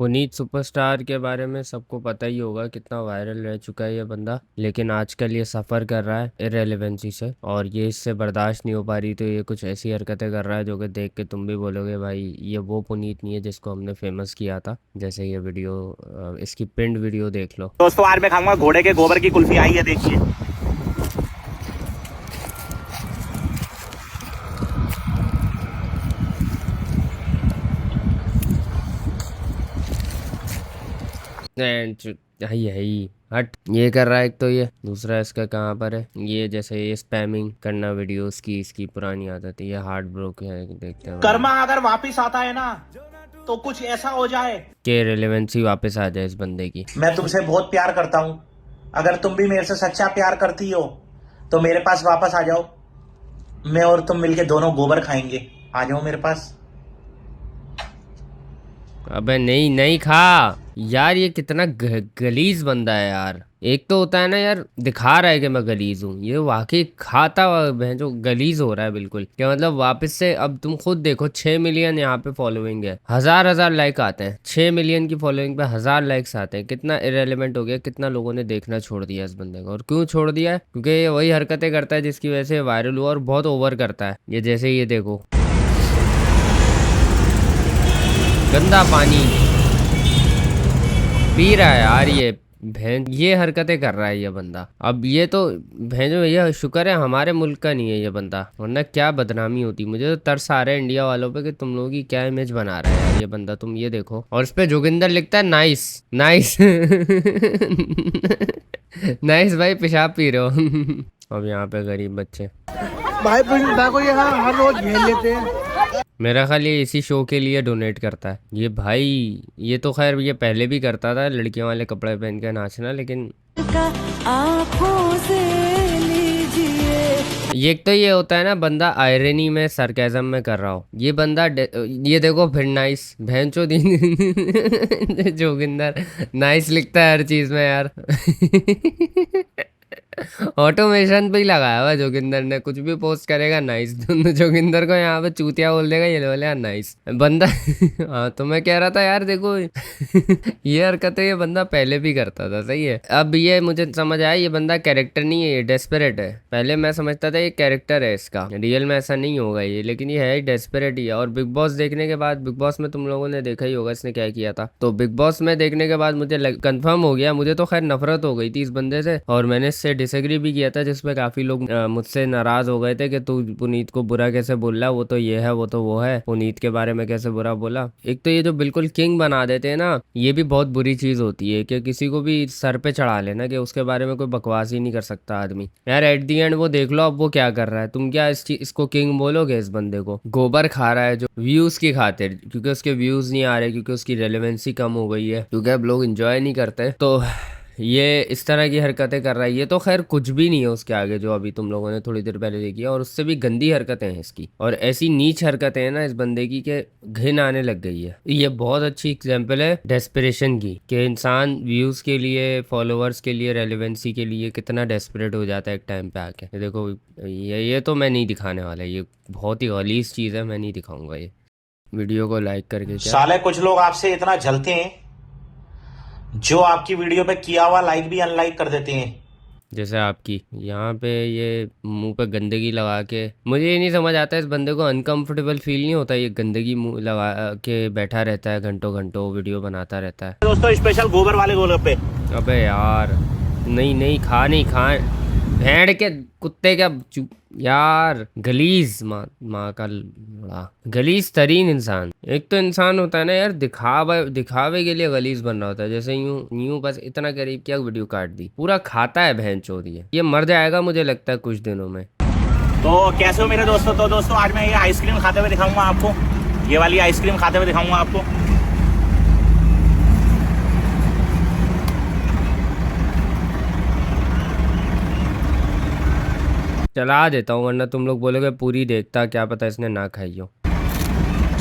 Puneet superstar के बारे में सबको पता ही होगा, कितना वायरल रह चुका है ये बंदा। लेकिन आजकल ये सफ़र कर रहा है इरेलीवेंसी से, और ये इससे बर्दाश्त नहीं हो पा रही, तो ये कुछ ऐसी हरकतें कर रहा है जो कि देख के तुम भी बोलोगे भाई ये वो पुनीत नहीं है जिसको हमने फेमस किया था। जैसे ये वीडियो, इसकी पिंड वीडियो देख लो। दोस्तों आज मैं खाऊंगा घोड़े के गोबर की कुल्फी। आई है, देखिए। यही हट ये कर रहा है एक, तो ये दूसरा इसका कहाँ पर है, ये जैसे ये स्पैमिंग करना वीडियोस की, इसकी पुरानी आदत है। ये हार्ट ब्रोक है, देखते हैं कर्मा अगर वापिस आता है ना तो कुछ ऐसा हो जाए कि रेलेवेंसी वापस आ जाए इस बंदे की। मैं तुमसे बहुत प्यार करता हूँ, अगर तुम भी मेरे से सच्चा प्यार करती हो तो मेरे पास वापस आ जाओ। मैं और तुम मिलके दोनों गोबर खाएंगे। आ जाओ मेरे पास। अबे नहीं नहीं खा यार, ये कितना गलीज बंदा है यार। एक तो होता है ना यार, दिखा रहा है कि मैं गलीज हूँ, ये वाकई खाता हुआ जो गलीज हो रहा है बिल्कुल। क्या मतलब वापस से, अब तुम खुद देखो 6 मिलियन यहाँ पे फॉलोइंग है, हजार लाइक आते हैं। 6 मिलियन की फॉलोइंग पे 1000 लाइक्स आते हैं। कितना इरेलीवेंट हो गया, कितना लोगों ने देखना छोड़ दिया इस बंदे को। और क्यों छोड़ दिया है? क्योंकि ये वही हरकतें करता है जिसकी वजह से वायरल हुआ, और बहुत ओवर करता है ये। जैसे ये देखो, गंदा पानी पी रहा है यार ये हरकतें कर रहा है ये बंदा। अब ये तो भेजो, ये शुक्र है हमारे मुल्क का नहीं है ये बंदा, वरना क्या बदनामी होती। मुझे तो तरस आ रहा है इंडिया वालों पे कि तुम लोगों की क्या इमेज बना रहा है यार ये बंदा। तुम ये देखो, और इस पे जोगिंदर लिखता है नाइस नाइस नाइस भाई, पेशाब पी रहे हो। अब यहाँ पे गरीब बच्चे भाई को यहाँ हर रोज घेर लेते हैं। मेरा ख्याल ये इसी शो के लिए डोनेट करता है ये भाई। ये तो खैर ये पहले भी करता था, लड़कियों वाले कपड़े पहन के नाचना, लेकिन आँखों से लीजिए। एक तो ये होता है ना, बंदा आयरनी में सरकाज़म में कर रहा हो, ये बंदा ये देखो फिर नाइस भैंचो दिन जोगिंदर नाइस लिखता है हर चीज में यार। ऑटोमेशन पे ही लगाया हुआ जोगिंदर ने, कुछ भी पोस्ट करेगा नाइस। जोगिंदर को यहाँ पे चूतिया बोल देगा, ये बोले यार नाइस बंदा। हाँ तो मैं कह रहा था यार देखो ये हरकतें ये बंदा पहले भी करता था, सही है। अब ये मुझे समझ आया, ये बंदा कैरेक्टर नहीं है, ये डेस्परेट है। पहले मैं समझता था ये कैरेक्टर है इसका, रियल में ऐसा नहीं होगा ये, लेकिन ये है डेस्परेट ही है। और बिग बॉस देखने के बाद, बिग बॉस में तुम लोगों ने देखा ही होगा इसने क्या किया था, तो बिग बॉस में देखने के बाद मुझे कंफर्म हो गया। मुझे तो खैर नफरत हो गई थी इस बंदे से, और मैंने इससे डिसएग्री भी किया था, जिसमें काफी लोग मुझसे नाराज हो गए थे कि तू पुनीत को बुरा कैसे बोल रहा है, वो तो ये है वो तो वो है, पुनीत के बारे में कैसे बुरा बोला। एक तो ये जो बिल्कुल किंग बना देते हैं ना, ये भी बहुत बुरी चीज होती है कि किसी को भी सर पे चढ़ा लेना कि उसके बारे में कोई बकवास ही नहीं कर सकता आदमी। यार एट दी एंड वो देख लो अब वो क्या कर रहा है। तुम क्या इसको किंग बोलोगे? इस बंदे को गोबर खा रहा है जो व्यूज की खातिर, क्योंकि उसके व्यूज नहीं आ रहे, क्योंकि उसकी रेलेवेंसी कम हो गई है, क्योंकि अब लोग इंजॉय नहीं करते, तो ये इस तरह की हरकतें कर रहा है। ये तो खैर कुछ भी नहीं है उसके आगे जो अभी तुम लोगों ने थोड़ी देर पहले देखी है, और उससे भी गंदी हरकतें हैं इसकी, और ऐसी नीच हरकतें हैं ना इस बंदे की कि घिन आने लग गई है। ये बहुत अच्छी एग्जांपल है डेस्परेशन की, कि इंसान व्यूज के लिए, फॉलोअर्स के लिए, रेलेवेंसी के लिए कितना डेस्परेट हो जाता है एक टाइम पे आके। ये देखो, ये तो मैं नहीं दिखाने वाला, ये बहुत ही गलीज चीज़ है, मैं नहीं दिखाऊंगा ये वीडियो को लाइक करके। क्या साले कुछ लोग आपसे इतना जलते हैं जो आपकी वीडियो पे किया हुआ लाइक भी अनलाइक कर देते हैं। जैसे आपकी यहाँ पे ये मुंह पे गंदगी लगा के, मुझे ये नहीं समझ आता इस बंदे को अनकंफर्टेबल फील नहीं होता? ये गंदगी मुंह लगा के बैठा रहता है घंटों घंटों, वीडियो बनाता रहता है। दोस्तों स्पेशल गोबर वाले गोलगप्पे। अबे यार नहीं नहीं खा, नहीं खा, भेड़ के कुत्ते क्या यार, गलीज माँ का लड़ा, गलीज तरीन इंसान। एक तो इंसान होता है ना यार, दिखावे के लिए गलीज बन रहा होता है। जैसे यूं बस इतना करीब किया, वीडियो काट दी, पूरा खाता है बहन चोदी है। ये मर जाएगा मुझे लगता है कुछ दिनों में। तो कैसे हो मेरे दोस्तों? तो दोस्तों आज मैं ये आइसक्रीम खाते हुए दिखाऊंगा आपको, ये वाली आइसक्रीम खाते हुए दिखाऊंगा आपको। चला देता हूँ, वरना तुम लोग बोलोगे पूरी देखता, क्या पता इसने ना खाई हो।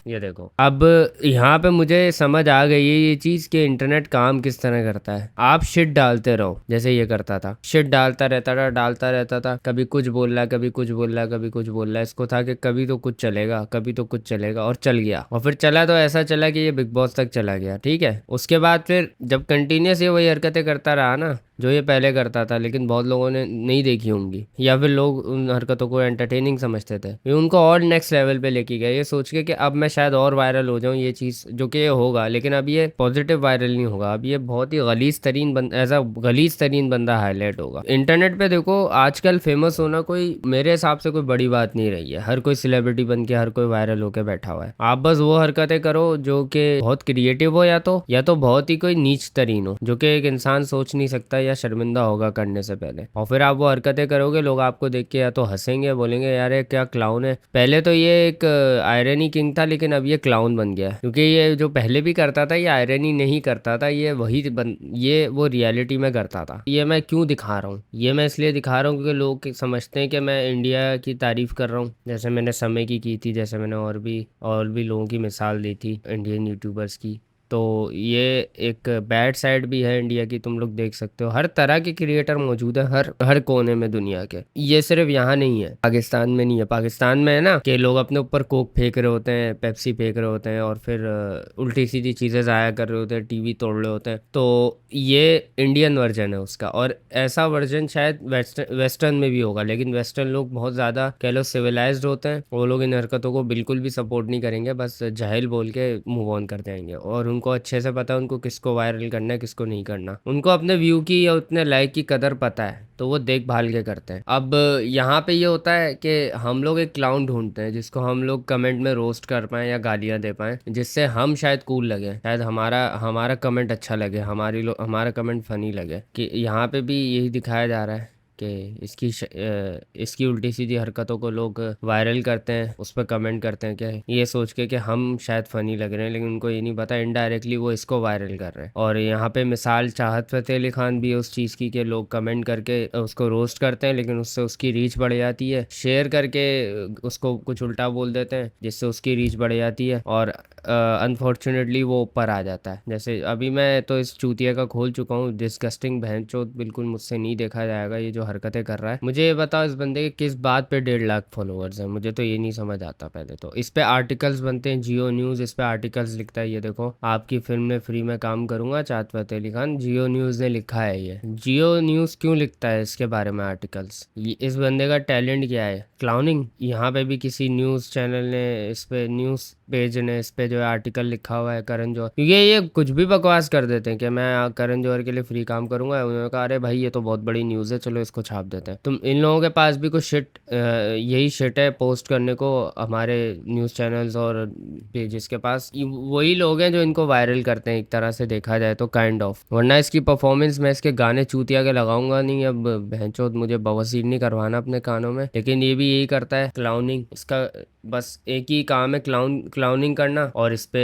ये देखो, अब यहाँ पे मुझे समझ आ गई है ये चीज कि इंटरनेट काम किस तरह करता है। आप शिट डालते रहो, जैसे ये करता था, शिट डालता रहता था, कभी कुछ बोल रहा है, कभी कुछ बोल रहा है, कभी कुछ बोल रहा है। इसको था कि कभी तो कुछ चलेगा, कभी तो कुछ चलेगा, और चल गया। और फिर चला तो ऐसा चला कि ये बिग बॉस तक चला गया, ठीक है। उसके बाद फिर जब कंटिन्यूस ये वही हरकतें करता रहा ना जो ये पहले करता था, लेकिन बहुत लोगों ने नहीं देखी होंगी, या फिर लोग उन हरकतों को एंटरटेनिंग समझते थे, ये उनको और नेक्स्ट लेवल पे लेके गए, ये सोच के कि अब मैं शायद और वायरल हो जाऊं, ये चीज़ जो कि ये होगा, लेकिन अब ये पॉजिटिव वायरल नहीं होगा, अब ये बहुत ही गलीज तरीन बंदा हाईलाइट होगा इंटरनेट पे। देखो आजकल फेमस होना कोई मेरे हिसाब से कोई बड़ी बात नहीं रही है। हर कोई सेलिब्रिटी बन के, हर कोई वायरल होके बैठा हुआ है। आप बस वो हरकतें करो जो कि बहुत क्रिएटिव हो, या तो बहुत ही कोई नीच तरीन हो, जो कि एक इंसान सोच नहीं सकता या शर्मिंदा होगा करने से पहले, और फिर आप वो हरकतें करोगे, लोग आपको देख के या तो हंसेंगे, बोलेंगे यार ये क्या क्लाउन है। पहले तो ये एक आयरनी किंग था, लेकिन अब ये क्लाउन बन गया, क्योंकि ये जो पहले भी करता था ये आयरनी नहीं करता था, ये वो रियलिटी में करता था। ये मैं क्यों दिखा रहा हूँ, ये मैं इसलिए दिखा रहा हूँ क्योंकि लोग समझते हैं कि मैं इंडिया की तारीफ कर रहा हूँ, जैसे मैंने समय की थी, जैसे मैंने और भी लोगों की मिसाल दी थी इंडियन यूट्यूबर्स की। तो ये एक बैड साइड भी है इंडिया की, तुम लोग देख सकते हो। हर तरह के क्रिएटर मौजूद है हर कोने में दुनिया के। ये सिर्फ यहाँ नहीं है, पाकिस्तान में नहीं है। पाकिस्तान में है ना कि लोग अपने ऊपर कोक फेंक रहे होते हैं, पेप्सी फेंक रहे होते हैं, और फिर उल्टी सीधी चीज़ें ज़ाया कर रहे होते हैं, टीवी तोड़ रहे होते हैं। तो ये इंडियन वर्जन है उसका, और ऐसा वर्जन शायद वेस्टर्न में भी होगा, लेकिन वेस्टर्न लोग बहुत ज़्यादा कह लो सिविलाइज्ड होते हैं। वो लोग इन हरकतों को बिल्कुल भी सपोर्ट नहीं करेंगे, बस जाहिल बोल के मूव ऑन कर जाएंगे, और उनको अच्छे से पता है उनको किसको वायरल करना है, किसको नहीं करना। उनको अपने व्यू की या उतने लाइक की कदर पता है, तो वो देखभाल के करते हैं। अब यहाँ पे ये होता है कि हम लोग एक क्लाउन ढूंढते हैं जिसको हम लोग कमेंट में रोस्ट कर पाएँ या गालियाँ दे पाएँ, जिससे हम शायद कूल लगे, शायद हमारा कमेंट अच्छा लगे, हमारा कमेंट फनी लगे। कि यहाँ पे भी यही दिखाया जा रहा है कि इसकी उल्टी सीधी हरकतों को लोग वायरल करते हैं, उस पर कमेंट करते हैं कि ये सोच के कि हम शायद फ़नी लग रहे हैं, लेकिन उनको ये नहीं पता इनडायरेक्टली वो इसको वायरल कर रहे हैं। और यहाँ पे मिसाल चाहत फ़तेह अली खान भी है उस चीज़ की कि लोग कमेंट करके उसको रोस्ट करते हैं, लेकिन उससे उसकी रीच बढ़ जाती है, शेयर करके उसको कुछ उल्टा बोल देते हैं जिससे उसकी रीच बढ़ जाती है, और अनफॉर्चुनेटली वो ऊपर आ जाता है। जैसे अभी मैं तो इस चूतिया का खोल चुका हूँ, डिस्गस्टिंग भैंचोद, बिल्कुल मुझसे नहीं देखा जाएगा ये जो हरकतें कर रहा है। मुझे ये बताओ इस बंदे के किस बात पे 1.5 लाख फॉलोअर्स हैं, मुझे तो ये नहीं समझ आता। पहले तो इस पे आर्टिकल्स बनते हैं, जियो न्यूज़ इस पे आर्टिकल्स लिखता है। ये देखो, आपकी फिल्म में फ्री में काम करूंगा, चाहत फ़तेह अली खान, जियो न्यूज़ ने लिखा है। ये जियो न्यूज़ क्यों लिखता है इसके बारे में आर्टिकल्स? इस बंदे का टैलेंट क्या है? क्लाउनिंग। यहाँ पे भी किसी न्यूज़ चैनल ने इस पे, न्यूज़ पेज ने इस पे जो है आर्टिकल लिखा हुआ है करण जौहर, क्योंकि ये कुछ भी बकवास कर देते हैं कि मैं करण जौहर के लिए फ्री काम करूंगा। उन्होंने कहा अरे भाई ये तो बहुत बड़ी न्यूज़ है, चलो इसको छाप देते हैं। तुम इन लोगों के पास भी कुछ यही शिट है पोस्ट करने को, हमारे न्यूज़ चैनल्स और पेजेस के पास वही लोग हैं जो इनको वायरल करते हैं, एक तरह से देखा जाए तो काइंड ऑफ। वरना इसकी परफॉर्मेंस, मैं इसके गाने चूतिया के लगाऊंगा नहीं। अब भैंचोद मुझे बवासीर नहीं करवाना अपने कानों में, लेकिन ये भी यही करता है, क्लाउनिंग। इसका बस एक ही काम है, क्लाउनिंग करना, और इस पे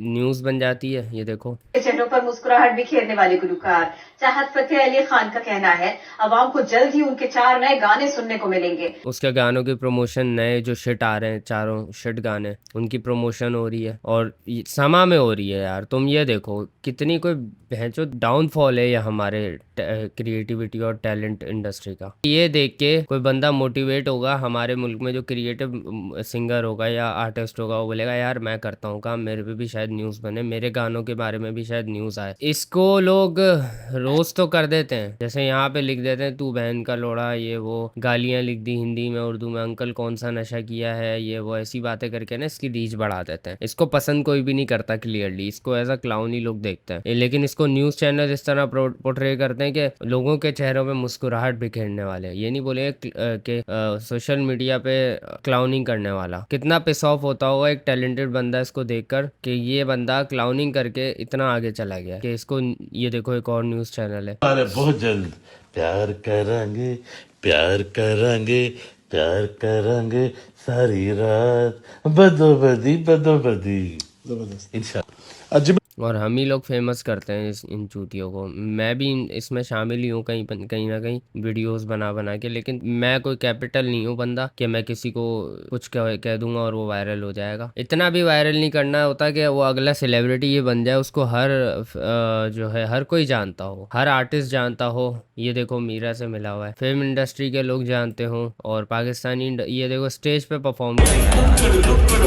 न्यूज़ बन जाती है। ये देखो, चेहरों पर मुस्कुराहट बिखेरने वाले गुलकार चाहत फतेह अली खान का कहना है अवाम को जल्द ही उनके 4 नए गाने सुनने को मिलेंगे। उसके गानों की प्रमोशन, नए जो शिट आ रहे हैं, 4 शिट गाने, उनकी प्रमोशन हो रही है, और समा में हो रही है। यार तुम ये देखो कितनी कोई भैंचो डाउनफॉल है ये हमारे क्रिएटिविटी और टैलेंट इंडस्ट्री का। ये देख के कोई बंदा मोटिवेट होगा, हमारे मुल्क में जो क्रिएटिव सिंगर होगा या आर्टिस्ट होगा, वो बोलेगा यार मैं करता हूँ काम, मेरे पे भी शायद न्यूज़ बने, मेरे गानों के बारे में भी शायद न्यूज़ आए। इसको लोग रोज तो कर देते हैं, जैसे यहाँ पे लिख देते हैं तू बहन का लोड़ा, ये वो गालियाँ लिख दी हिंदी में, उर्दू में, अंकल कौन सा नशा किया है, ये वो ऐसी बातें करके ना इसकी रीच बढ़ा देते हैं। इसको पसंद कोई भी नहीं करता क्लियरली, इसको एज अ क्लाउन ही लोग देखते हैं, लेकिन इसको न्यूज़ चैनल इस तरह पोर्ट्रे करते हैं कि लोगों के चेहरों पे मुस्कुराहट बिखेरने वाले। ये नहीं बोले कि सोशल मीडिया पे क्लाउनिंग करने वाला। कितना पिस ऑफ होता होगा एक टैलेंटेड बंदा इसको देखकर कि ये बंदा क्लाउनिंग करके इतना आगे चला गया कि इसको, ये देखो एक और न्यूज़ चैनल है, अरे बहुत जल्द प्यार करेंगे, प्यार करेंगे, प्यार करेंगे सारी रात, बदो बदी इंशाल्लाह। और हम ही लोग फेमस करते हैं इन चूतियों को। मैं भी इसमें शामिल ही हूँ कहीं ना कहीं वीडियोस बना बना के, लेकिन मैं कोई कैपिटल नहीं हूँ बंदा कि मैं किसी को कुछ कह दूंगा और वो वायरल हो जाएगा। इतना भी वायरल नहीं करना होता कि वो अगला सेलिब्रिटी ये बन जाए, उसको हर जो है हर कोई जानता हो, हर आर्टिस्ट जानता हो। ये देखो मीरा से मिला हुआ है, फिल्म इंडस्ट्री के लोग जानते हो, और पाकिस्तानी ये देखो स्टेज पे परफॉर्म कर रहा है।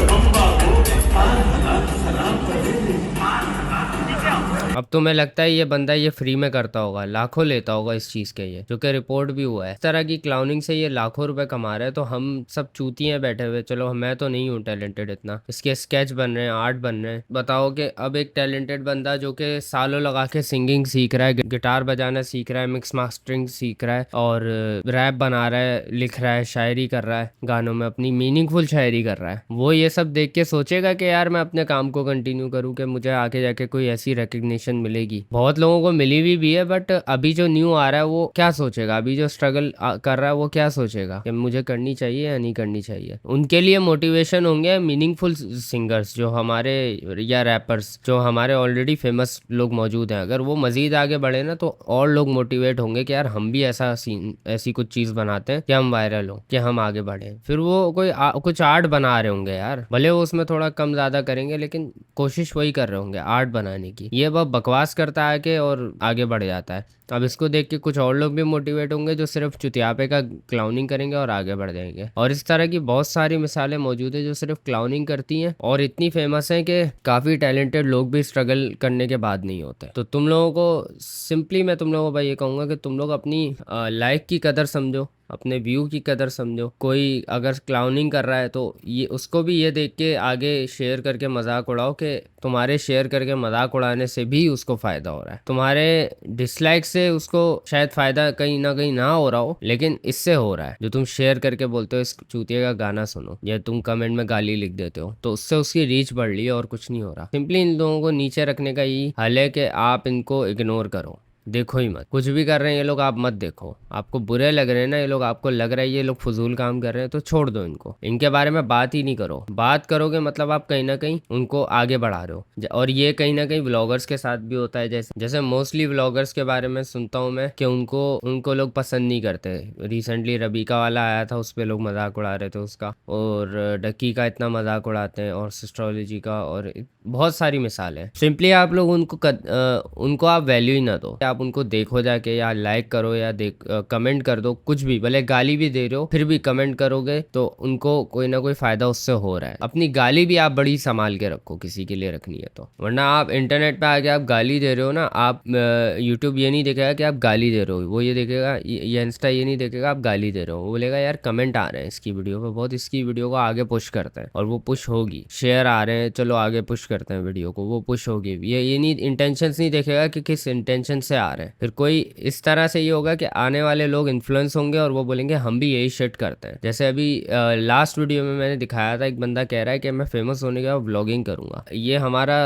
अब तुम्हें लगता है ये बंदा ये फ्री में करता होगा, लाखों लेता होगा इस चीज के, ये जो कि रिपोर्ट भी हुआ है। इस तरह की क्लाउनिंग से ये लाखों रुपए कमा रहे हैं, तो हम सब चूतिए बैठे हुए। चलो मैं तो नहीं हूँ टैलेंटेड इतना, इसके स्केच बन रहे हैं, आर्ट बन रहे हैं। बताओ कि अब एक टैलेंटेड बंदा जो कि सालों लगा के सिंगिंग सीख रहा है, गिटार बजाना सीख रहा है, मिक्स मास्टरिंग सीख रहा है, और रैप बना रहा है, लिख रहा है, शायरी कर रहा है, गानों में अपनी मीनिंगफुल शायरी कर रहा है, वो ये सब देख के सोचेगा कि यार मैं अपने काम को कंटिन्यू करूँ, कि मुझे आगे जाके कोई ऐसी रिकग्निशन मिलेगी। बहुत लोगों को मिली भी है, बट अभी जो न्यू आ रहा है वो क्या सोचेगा, अभी जो स्ट्रगल कर रहा है वो क्या सोचेगा कि मुझे करनी चाहिए या नहीं करनी चाहिए। उनके लिए मोटिवेशन होंगे मीनिंगफुल सिंगर्स जो हमारे, या रैपर्स जो हमारे ऑलरेडी फेमस लोग मौजूद हैं। अगर वो मजीद आगे बढ़े ना, तो और लोग मोटिवेट होंगे कि यार हम भी ऐसी कुछ चीज बनाते हैं कि हम वायरल हो, कि हम आगे बढ़े। फिर वो कुछ आर्ट बना रहे होंगे यार, भले वो उसमें थोड़ा कम ज्यादा करेंगे, लेकिन कोशिश वही कर रहे होंगे आर्ट बनाने की। ये बकवास करता है कि और आगे बढ़ जाता है। अब इसको देख के कुछ और लोग भी मोटिवेट होंगे जो सिर्फ चुतियापे का क्लाउनिंग करेंगे और आगे बढ़ जाएंगे। और इस तरह की बहुत सारी मिसालें मौजूद है जो सिर्फ क्लाउनिंग करती हैं और इतनी फेमस हैं कि काफ़ी टैलेंटेड लोग भी स्ट्रगल करने के बाद नहीं होते। तो तुम लोगों को सिंपली मैं तुम लोगों को भाई ये कहूँगा कि तुम लोग अपनी लाइक की कदर समझो, अपने व्यू की कदर समझो। कोई अगर क्लाउनिंग कर रहा है तो ये उसको भी ये देख के आगे शेयर करके मजाक उड़ाओ कि तुम्हारे शेयर करके मजाक उड़ाने से भी उसको फायदा हो रहा है। तुम्हारे डिसलाइक से उसको शायद फायदा कहीं ना हो रहा हो, लेकिन इससे हो रहा है जो तुम शेयर करके बोलते हो इस चूतिया का गाना सुनो, या तुम कमेंट में गाली लिख देते हो, तो उससे उसकी रीच बढ़ रही है और कुछ नहीं हो रहा। सिंपली इन लोगों को नीचे रखने का यही हल है कि आप इनको इग्नोर करो, देखो ही मत। कुछ भी कर रहे हैं ये लोग आप मत देखो। आपको बुरे लग रहे हैं ना ये लोग, आपको लग रहा है ये लोग फजूल काम कर रहे हैं, तो छोड़ दो इनको, इनके बारे में बात ही नहीं करो। बात करोगे मतलब आप कहीं ना कहीं उनको आगे बढ़ा रहे हो। और ये कहीं ना कहीं व्लॉगर्स के साथ भी होता है। जैसे मोस्टली व्लॉगर्स के बारे में सुनता हूँ मैं कि उनको लोग पसंद नहीं करते। रिसेंटली रबीका वाला आया था, उस पर लोग मजाक उड़ा रहे थे उसका, और डक्की का इतना मजाक उड़ाते हैं, और सिस्ट्रोलॉजी का, और बहुत सारी मिसाल है। सिंपली आप लोग उनको आप वैल्यू ही ना दो। आप उनको देखो जाके, या लाइक करो, या कमेंट कर दो, कुछ भी, भले गाली भी दे रहे हो फिर भी कमेंट करोगे तो उनको कोई ना कोई फायदा उससे हो रहा है। अपनी गाली भी आप बड़ी संभाल के रखो, किसी के लिए रखनी है तो, वरना आप इंटरनेट पे आके आप गाली दे रहे हो ना, आप यूट्यूब ये नहीं देखेगा कि आप गाली दे रहे हो, वो ये देखेगा, ये इंस्टा ये नहीं देखेगा आप गाली दे रहे हो, वो बोलेगा यार कमेंट आ रहे हैं इसकी वीडियो पे बहुत, इसकी वीडियो को आगे पुश करते हैं, और वो पुश होगी। शेयर आ रहे हैं, चलो आगे पुश करते हैं वीडियो को, वो पुश होगी। ये नहीं, इंटेंशंस नहीं देखेगा कि किस इंटेंशन से आ रहे हैं। फिर कोई इस तरह से ये होगा कि आने वाले लोग इन्फ्लुएंस होंगे और वो बोलेंगे हम भी यही शिट करते हैं। जैसे अभी लास्ट वीडियो में मैंने दिखाया था, एक बंदा कह रहा है कि मैं फेमस होने के बाद व्लॉगिंग करूंगा। ये हमारा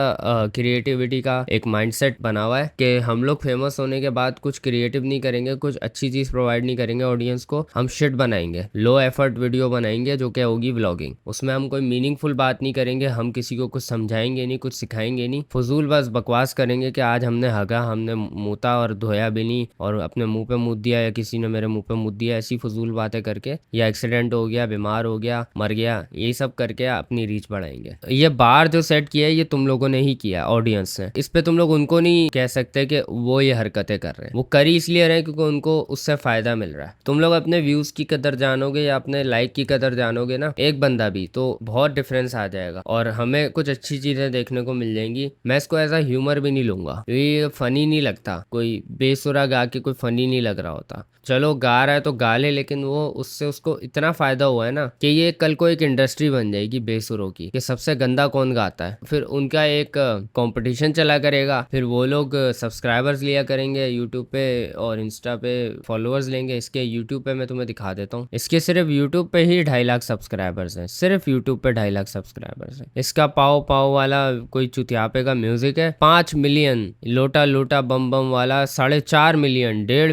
क्रिएटिविटी का एक माइंडसेट बना हुआ है कि हम लोग फेमस होने के बाद कुछ क्रिएटिव नहीं करेंगे, कुछ अच्छी चीज प्रोवाइड नहीं करेंगे ऑडियंस को, हम शिट बनाएंगे, लो एफर्ट वीडियो बनाएंगे जो कि होगी व्लॉगिंग। उसमें हम कोई मीनिंगफुल बात नहीं करेंगे, हम किसी को कुछ समझाएंगे नहीं, कुछ सिखाएंगे नहीं, फजूल बस बकवास करेंगे कि आज हमने हगा, हमने मूता और धोया भी नहीं, और अपने मुंह पे मुँह दिया, या किसी ने मेरे मुंह पे मुँह दिया, ऐसी फजूल बातें करके, या एक्सीडेंट हो गया, बीमार हो गया, मर गया, यही सब करके अपनी रीच बढ़ाएंगे। ये बार जो सेट किया है ये तुम लोगों ने ही किया, ऑडियंस ने। इस पे तुम लोग उनको नहीं कह सकते कि वो ये हरकतें कर रहे हैं, वो कर ही इसलिए रहे क्योंकि उनको उससे फायदा मिल रहा है। तुम लोग अपने व्यूज की कदर जानोगे या अपने लाइक की कदर जानोगे ना, एक बंदा भी, तो बहुत डिफरेंस आ जाएगा और हमें कुछ अच्छी चीजें देखने को मिल जाएंगी। मैं इसको एज अ ह्यूमर भी नहीं लूंगा, ये फनी नहीं लगता, कोई बेसुरा गा के कोई फनी नहीं लग रहा होता। चलो गा रहा है तो गा ले, लेकिन वो उससे उसको इतना फायदा हुआ है ना कि ये कल को एक इंडस्ट्री बन जाएगी बेसुरों की, कि सबसे गंदा कौन गाता है। फिर उनका एक कंपटीशन चला करेगा, फिर वो लोग सब्सक्राइबर्स लिया करेंगे यूट्यूब पे और इंस्टा पे फॉलोअर्स लेंगे। इसके यूट्यूब पे मैं तुम्हें दिखा देता हूँ, इसके सिर्फ यूट्यूब पे ही 2.5 लाख सब्सक्राइबर्स हैं, सिर्फ यूट्यूब पे 2.5 लाख सब्सक्राइबर्स हैं। इसका पाव पाव वाला कोई चुतियापे का म्यूजिक है 5 मिलियन, लोटा लोटा बम बम वाला वाला 4.5 मिलियन, 1.5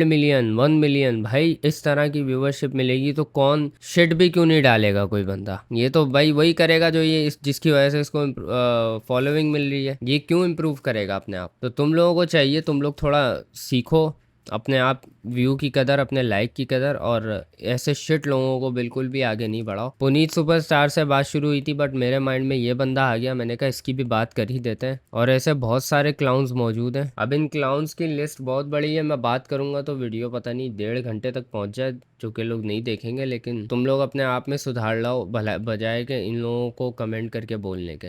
मिलियन, 1 मिलियन। भाई इस तरह की व्यूवरशिप मिलेगी तो कौन शिट भी क्यों नहीं डालेगा कोई बंदा। ये तो भाई वही करेगा जो ये जिसकी वजह से इसको फॉलोइंग मिल रही है। ये क्यों इम्प्रूव करेगा अपने आप। तो तुम लोगों को चाहिए, तुम लोग थोड़ा सीखो अपने आप व्यू की कदर, अपने लाइक की कदर, और ऐसे शिट लोगों को बिल्कुल भी आगे नहीं बढ़ाओ। पुनीत सुपरस्टार से बात शुरू हुई थी बट मेरे माइंड में ये बंदा आ गया, मैंने कहा इसकी भी बात कर ही देते हैं। और ऐसे बहुत सारे क्लाउन्स मौजूद हैं। अब इन क्लाउन्स की लिस्ट बहुत बड़ी है, मैं बात करूंगा तो वीडियो पता नहीं 1.5 घंटे तक पहुंच जाए, जो कि लोग नहीं देखेंगे। लेकिन तुम लोग अपने आप में सुधार लाओ, भला बजाय के इन लोगों को कमेंट करके बोलने के।